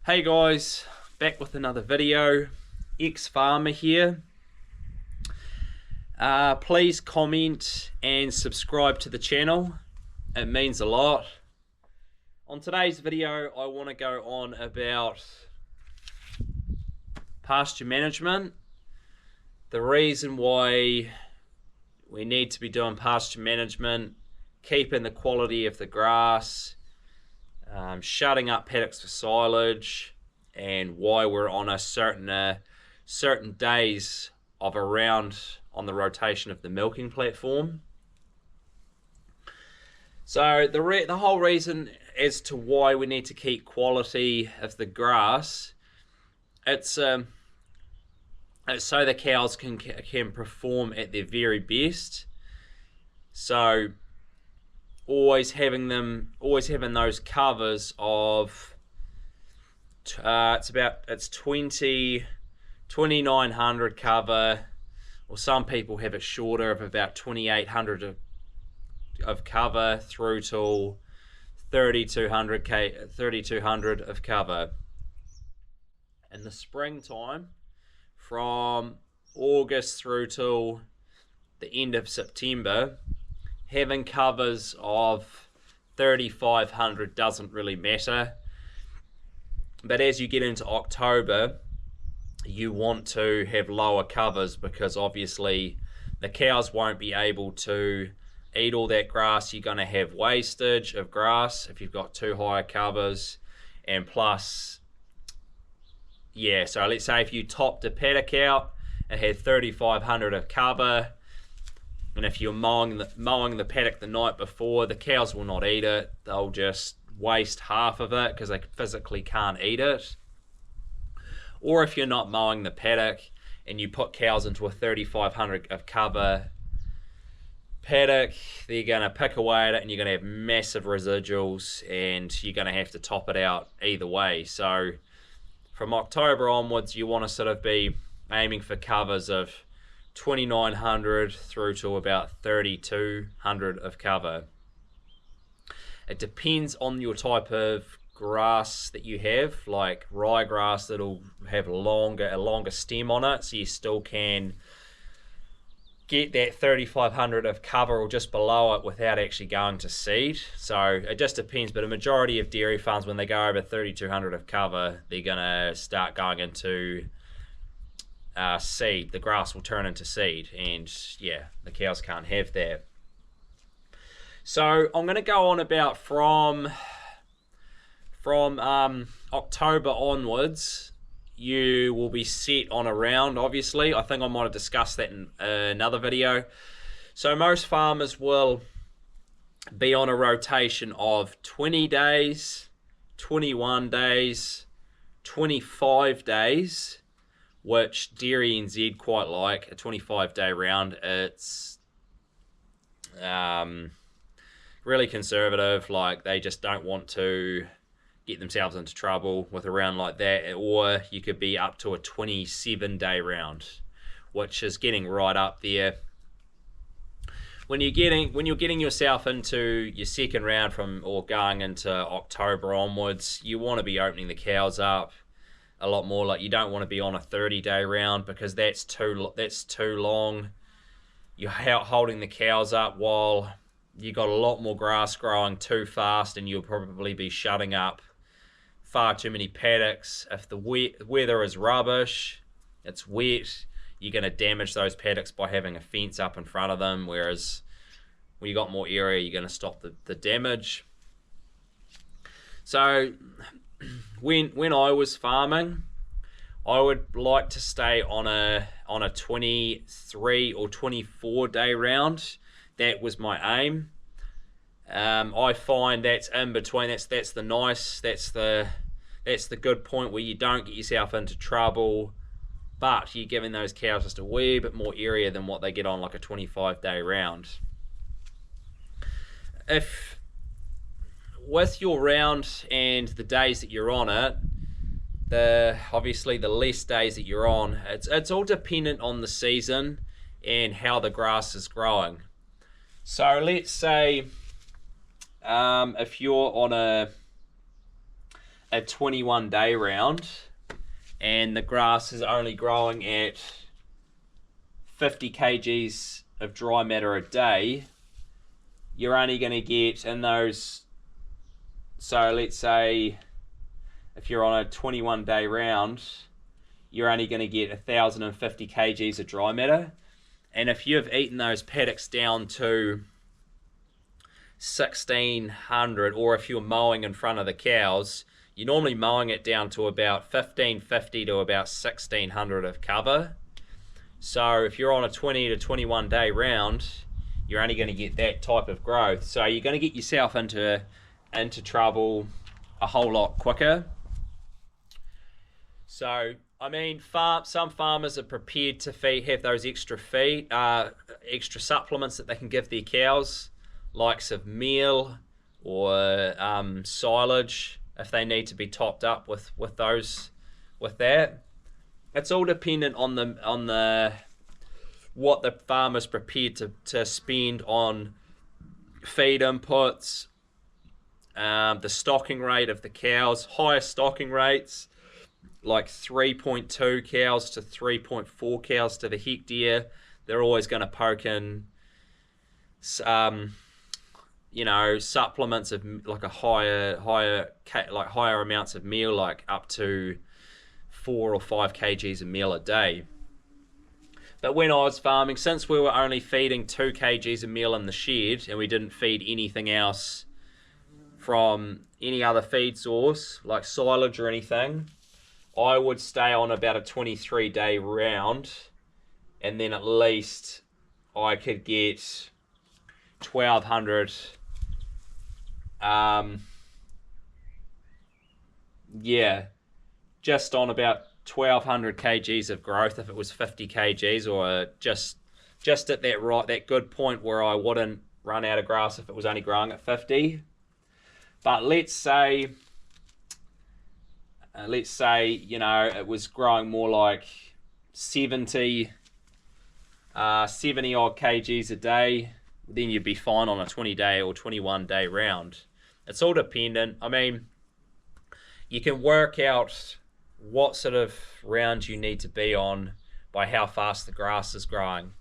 Hey guys, back with another video. Ex-farmer here. Please comment and subscribe to the channel. It means a lot. On today's video, I want to go on about pasture management. The reason why we need to be doing pasture management, keeping the quality of the grass, shutting up paddocks for silage, and why we're on a certain days of around on the rotation of the milking platform. So the whole reason as to why we need to keep quality of the grass, it's so the cows can perform at their very best. So always having those covers of it's 2900 cover, or some people have it shorter of about 2800 of cover through till 3200 of cover. In the springtime, from August through till the end of September, having covers of 3500 doesn't really matter. But as you get into October, you want to have lower covers, because obviously the cows won't be able to eat all that grass. You're going to have wastage of grass if you've got too high covers. And plus, yeah, so let's say if you topped a paddock out and had 3500 of cover, and if you're mowing the paddock the night before, the cows will not eat it. They'll just waste half of it because they physically can't eat it. Or if you're not mowing the paddock and you put cows into a 3500 of cover paddock, they're going to pick away at it and you're going to have massive residuals, and you're going to have to top it out either way. So from October onwards, you want to sort of be aiming for covers of 2900 through to about 3200 of cover. It depends on your type of grass that you have, like ryegrass that'll have a longer stem on it, so you still can get that 3500 of cover or just below it without actually going to seed. So it just depends, but a majority of dairy farms, when they go over 3200 of cover, they're going to start going into seed. The grass will turn into seed, and yeah, the cows can't have that. So I'm going to go on about from October onwards, you will be set on a round. Obviously, I think I might have discussed that in another video. So most farmers will be on a rotation of 20 days, 21 days, 25 days, which Dairy NZ quite like, a 25-day round. It's really conservative, like they just don't want to get themselves into trouble with a round like that. Or you could be up to a 27-day round, which is getting right up there. When you're getting yourself into your second round or going into October onwards, you want to be opening the cows up a lot more. Like, you don't want to be on a 30-day round, because that's too long. You're holding the cows up while you got a lot more grass growing too fast, and you'll probably be shutting up far too many paddocks. If the weather is rubbish, it's wet, you're going to damage those paddocks by having a fence up in front of them, whereas when you got more area, you're going to stop the damage. So when I was farming, I would like to stay on a 23 or 24 day round. That was my aim. I find that's in between. That's the good point where you don't get yourself into trouble, but you're giving those cows just a wee bit more area than what they get on like a 25-day round. If with your round and the days that you're on it, obviously the less days that you're on, it's all dependent on the season and how the grass is growing. So let's say if you're on a 21-day round and the grass is only growing at 50 kgs of dry matter a day, you're only going to get in those. So let's say if you're on a 21-day round, you're only going to get 1,050 kgs of dry matter. And if you've eaten those paddocks down to 1,600, or if you're mowing in front of the cows, you're normally mowing it down to about 1,550 to about 1,600 of cover. So if you're on a 20 to 21 day round, you're only going to get that type of growth. So you're going to get yourself into trouble a whole lot quicker. So I mean, some farmers are prepared to have those extra supplements that they can give their cows, likes of meal or silage, if they need to be topped up with that. It's all dependent on the what the farmer's prepared to spend on feed inputs, the stocking rate of the cows. Higher stocking rates, like 3.2 cows to 3.4 cows to the hectare, they're always going to poke in supplements of like a higher amounts of meal, like up to 4 or 5 kgs of meal a day. But when I was farming, since we were only feeding 2 kgs of meal in the shed and we didn't feed anything else from any other feed source like silage or anything, I would stay on about a 23-day round, and then at least I could get 1,200 just on about 1,200 kgs of growth if it was 50 kgs, or just at that good point where I wouldn't run out of grass if it was only growing at 50. But let's say it was growing more like 70 odd kgs a day, then you'd be fine on a 20-day or 21-day round. It's all dependent. I mean, you can work out what sort of round you need to be on by how fast the grass is growing.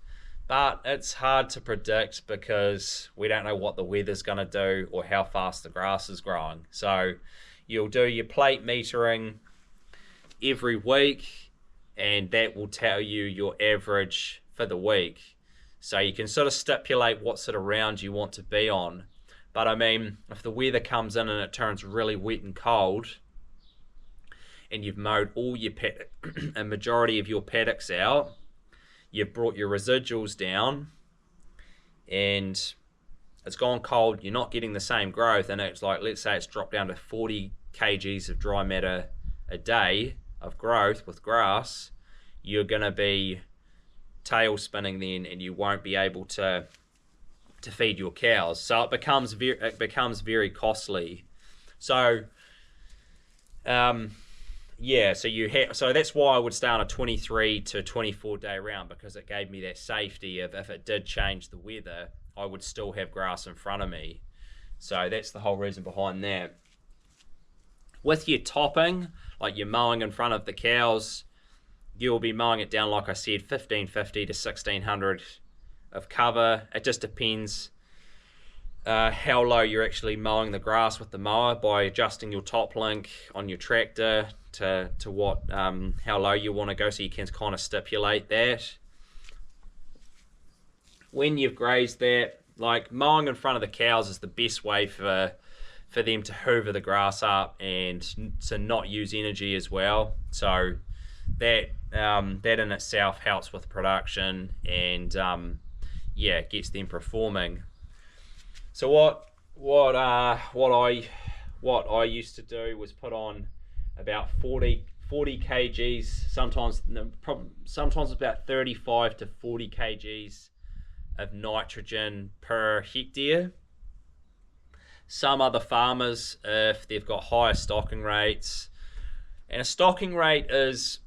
But it's hard to predict because we don't know what the weather's going to do or how fast the grass is growing. So you'll do your plate metering every week, and that will tell you your average for the week. So you can sort of stipulate what sort of round you want to be on. But I mean, if the weather comes in and it turns really wet and cold, and you've mowed all your a majority of your paddocks out, you've brought your residuals down, and it's gone cold, you're not getting the same growth, and it's like, let's say it's dropped down to 40 kgs of dry matter a day of growth with grass, you're going to be tail spinning then, and you won't be able to feed your cows. So it becomes very costly. So so that's why I would stay on a 23 to 24 day round, because it gave me that safety of if it did change the weather, I would still have grass in front of me. So that's the whole reason behind that. With your topping, like you're mowing in front of the cows, you'll be mowing it down, like I said, 1,550 to 1,600 of cover. It just depends how low you're actually mowing the grass with the mower, by adjusting your top link on your tractor to what how low you want to go, so you can kind of stipulate that. When you've grazed that, like mowing in front of the cows is the best way for them to hoover the grass up and to not use energy as well. So that in itself helps with production and gets them performing. So what I used to do was put on about 40 kgs, sometimes about 35 to 40 kgs of nitrogen per hectare. Some other farmers, if they've got higher stocking rates, and a stocking rate is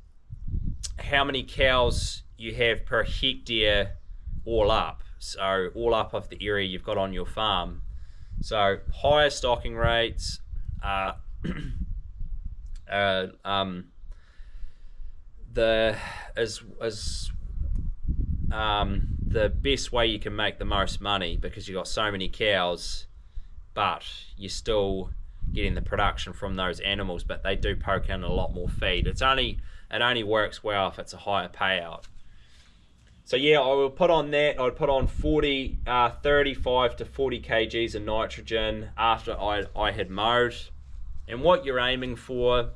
how many cows you have per hectare all up. So all up of the area you've got on your farm. So higher stocking rates the the best way you can make the most money, because you've got so many cows, but you're still getting the production from those animals, but they do poke in a lot more feed. It only works well if it's a higher payout. So yeah, I will put on that. I'd put on 35 to 40 kgs of nitrogen after I had mowed. And what you're aiming for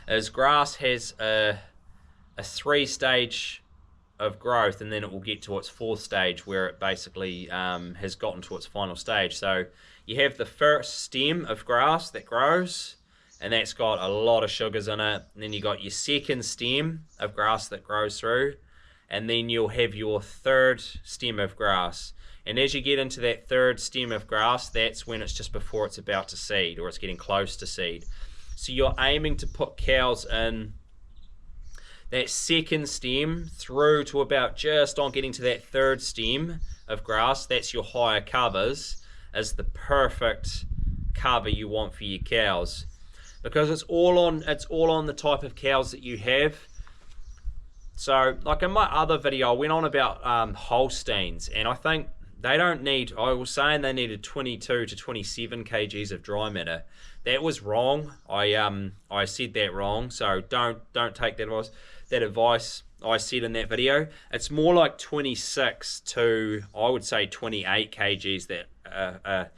is grass has a 3-stage of growth, and then it will get to its 4th stage where it basically has gotten to its final stage. So you have the first stem of grass that grows, and that's got a lot of sugars in it. And then you got your second stem of grass that grows through, and then you'll have your 3rd stem of grass. And as you get into that 3rd stem of grass, that's when it's just before it's about to seed, or it's getting close to seed. So you're aiming to put cows in that 2nd stem through to about just on getting to that 3rd stem of grass. That's your higher covers, as the perfect cover you want for your cows, because it's all on the type of cows that you have. So like in my other video, I went on about Holsteins, and I think they don't need, I was saying they needed 22 to 27 kgs of dry matter. That was wrong. I said that wrong, so don't take that advice I said in that video. It's more like 26 to, I would say, 28 kgs that a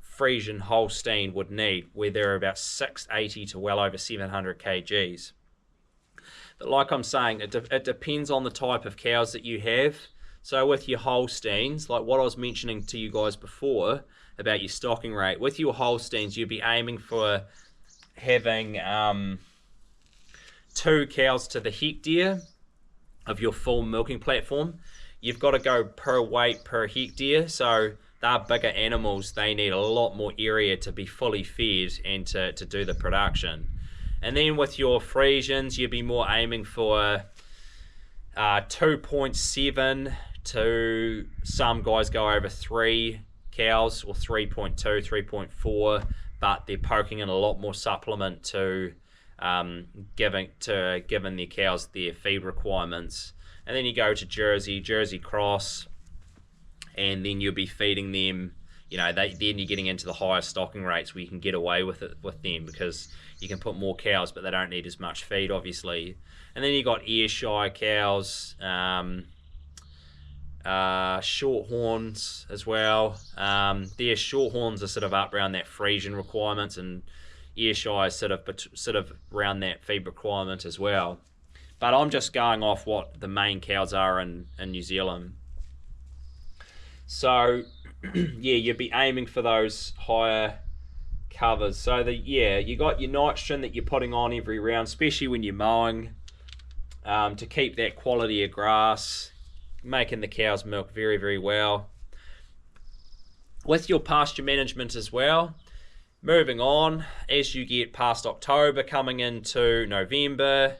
Friesian Holstein would need, where they're about 680 to well over 700 kgs. But like I'm saying, it depends on the type of cows that you have. So with your Holsteins, like what I was mentioning to you guys before about your stocking rate, with your Holsteins, you'd be aiming for having 2 cows to the hectare of your full milking platform. You've got to go per weight per hectare, so they're bigger animals. They need a lot more area to be fully fed and to do the production. And then with your Friesians, you'd be more aiming for 2.7 to, some guys go over 3 cows, or 3.2, 3.4, but they're poking in a lot more supplement to giving their cows their feed requirements. And then you go to Jersey Cross, and then you'll be feeding them, then you're getting into the higher stocking rates where you can get away with it with them, because you can put more cows, but they don't need as much feed, obviously. And then you got Ayrshire cows, Shorthorns as well. Their Shorthorns are sort of up around that Friesian requirements, and Ayrshire is sort of around that feed requirement as well. But I'm just going off what the main cows are in New Zealand. So yeah, you'd be aiming for those higher covers. So you got your nitrogen that you're putting on every round, especially when you're mowing, to keep that quality of grass, making the cows milk very, very well. With your pasture management as well, moving on, as you get past October, coming into November,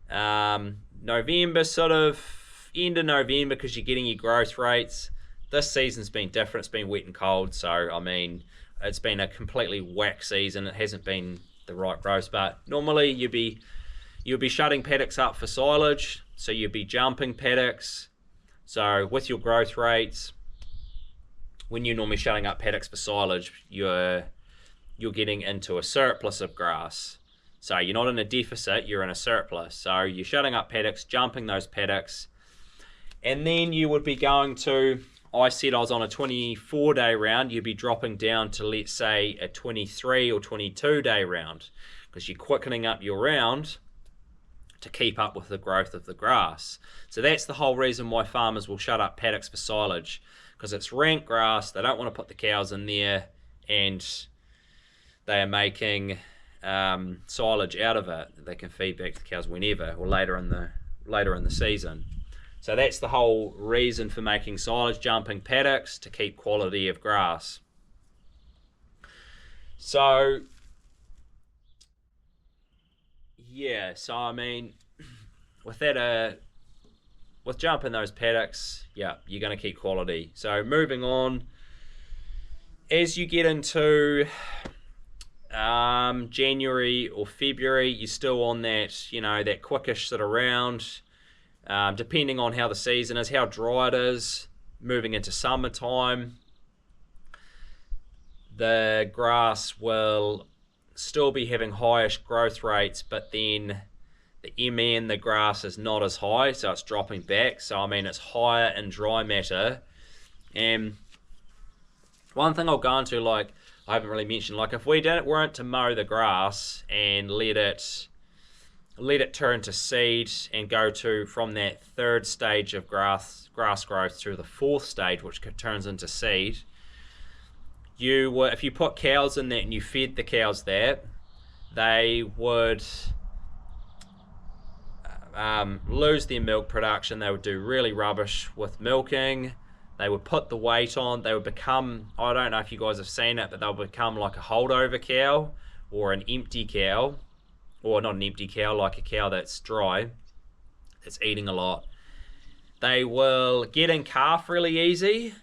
sort of end of November, because you're getting your growth rates. This season's been different. It's been wet and cold, so I mean, it's been a completely whack season. It hasn't been the right growth, but normally you'll be shutting paddocks up for silage, so you'll be jumping paddocks. So with your growth rates, when you're normally shutting up paddocks for silage, you're getting into a surplus of grass. So you're not in a deficit, you're in a surplus. So you're shutting up paddocks, jumping those paddocks, and then you would be going to, I said I was on a 24-day round, you'd be dropping down to, let's say, a 23 or 22-day round, because you're quickening up your round to keep up with the growth of the grass. So that's the whole reason why farmers will shut up paddocks for silage, because it's rank grass. They don't want to put the cows in there, and they are making silage out of it. They can feed back to the cows whenever, or later in the season. So that's the whole reason for making silage, jumping paddocks to keep quality of grass. So yeah, so I mean, with that, with jumping those paddocks, yeah, you're going to keep quality. So moving on, as you get into January or February, you're still on that, that quickish sort of round. Depending on how the season is, how dry it is, moving into summertime, the grass will still be having highish growth rates, but then the ME in the grass is not as high, so it's dropping back. So I mean, it's higher in dry matter. And one thing I'll go into, like I haven't really mentioned, like if we weren't to mow the grass and let it turn to seed and go to from that third stage of grass growth to the fourth stage, which turns into seed, if you put cows in that and you fed the cows that, they would lose their milk production. They would do really rubbish with milking. They would put the weight on. They would become, I don't know if you guys have seen it, but they'll become like a holdover cow or an empty cow, or not an empty cow, like a cow that's dry, that's eating a lot. They will get in calf really easy.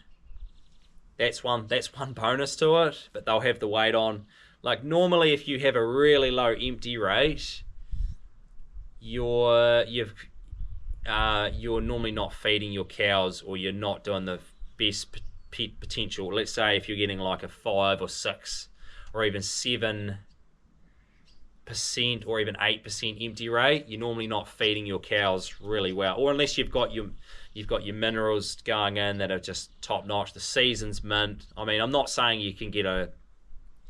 That's one bonus to it, but they'll have the weight on. Like normally, if you have a really low empty rate, you're normally not feeding your cows, or you're not doing the best potential. Let's say if you're getting like a 5 or 6 or even 7% or even 8% empty rate, you're normally not feeding your cows really well, or unless you've got your minerals going in that are just top notch. The season's mint. I mean, I'm not saying you can get a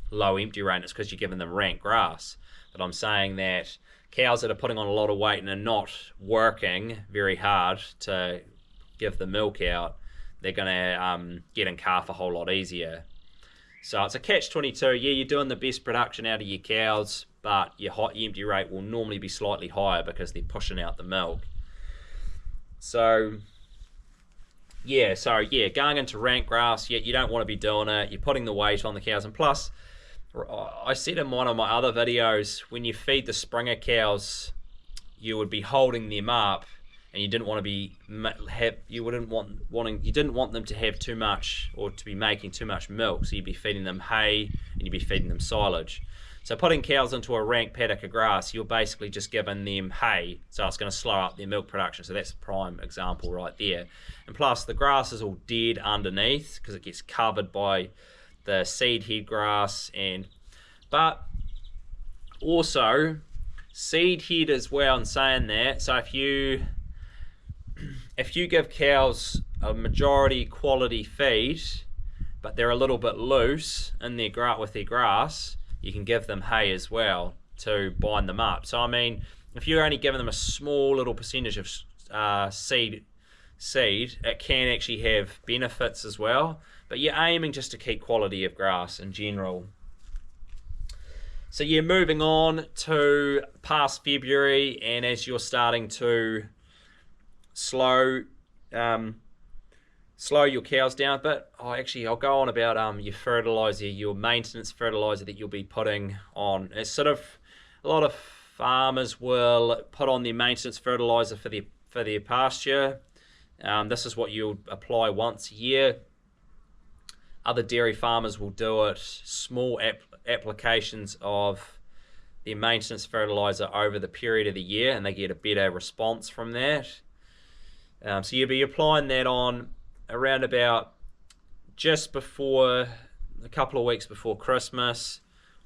low empty rate, it's because you're giving them rank grass, but I'm saying that cows that are putting on a lot of weight and are not working very hard to give the milk out, they're going to get in calf a whole lot easier. So it's a catch-22. Yeah, you're doing the best production out of your cows, but your empty rate will normally be slightly higher because they're pushing out the milk. So going into rank grass, you don't want to be doing it. You're putting the weight on the cows, and plus, I said in one of my other videos, when you feed the Springer cows, you would be holding them up, and you didn't want them to have too much or to be making too much milk. So you'd be feeding them hay and you'd be feeding them silage. So putting cows into a rank paddock of grass, you're basically just giving them hay, so it's going to slow up their milk production. So that's a prime example right there. And plus, the grass is all dead underneath because it gets covered by the seed head grass, but also seed head as well. In saying that, so if you give cows a majority quality feed, but they're a little bit loose in with their grass, you can give them hay as well to bind them up. So I mean, if you're only giving them a small little percentage of seed, it can actually have benefits as well. But you're aiming just to keep quality of grass in general. So you're moving on to past February, and as you're starting to slow your cows down. But I'll go on about your fertilizer, your maintenance fertilizer that you'll be putting on. It's sort of, a lot of farmers will put on their maintenance fertilizer for their pasture. This is what you'll apply once a year. Other dairy farmers will do it, small applications of their maintenance fertilizer over the period of the year, and they get a better response from that. So you'll be applying that on around about just before, a couple of weeks before Christmas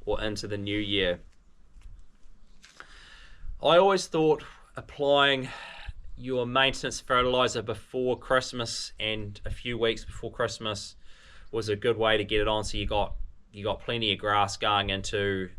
or into the new year. I always thought applying your maintenance fertilizer before Christmas and a few weeks before Christmas was a good way to get it on, so you got plenty of grass going into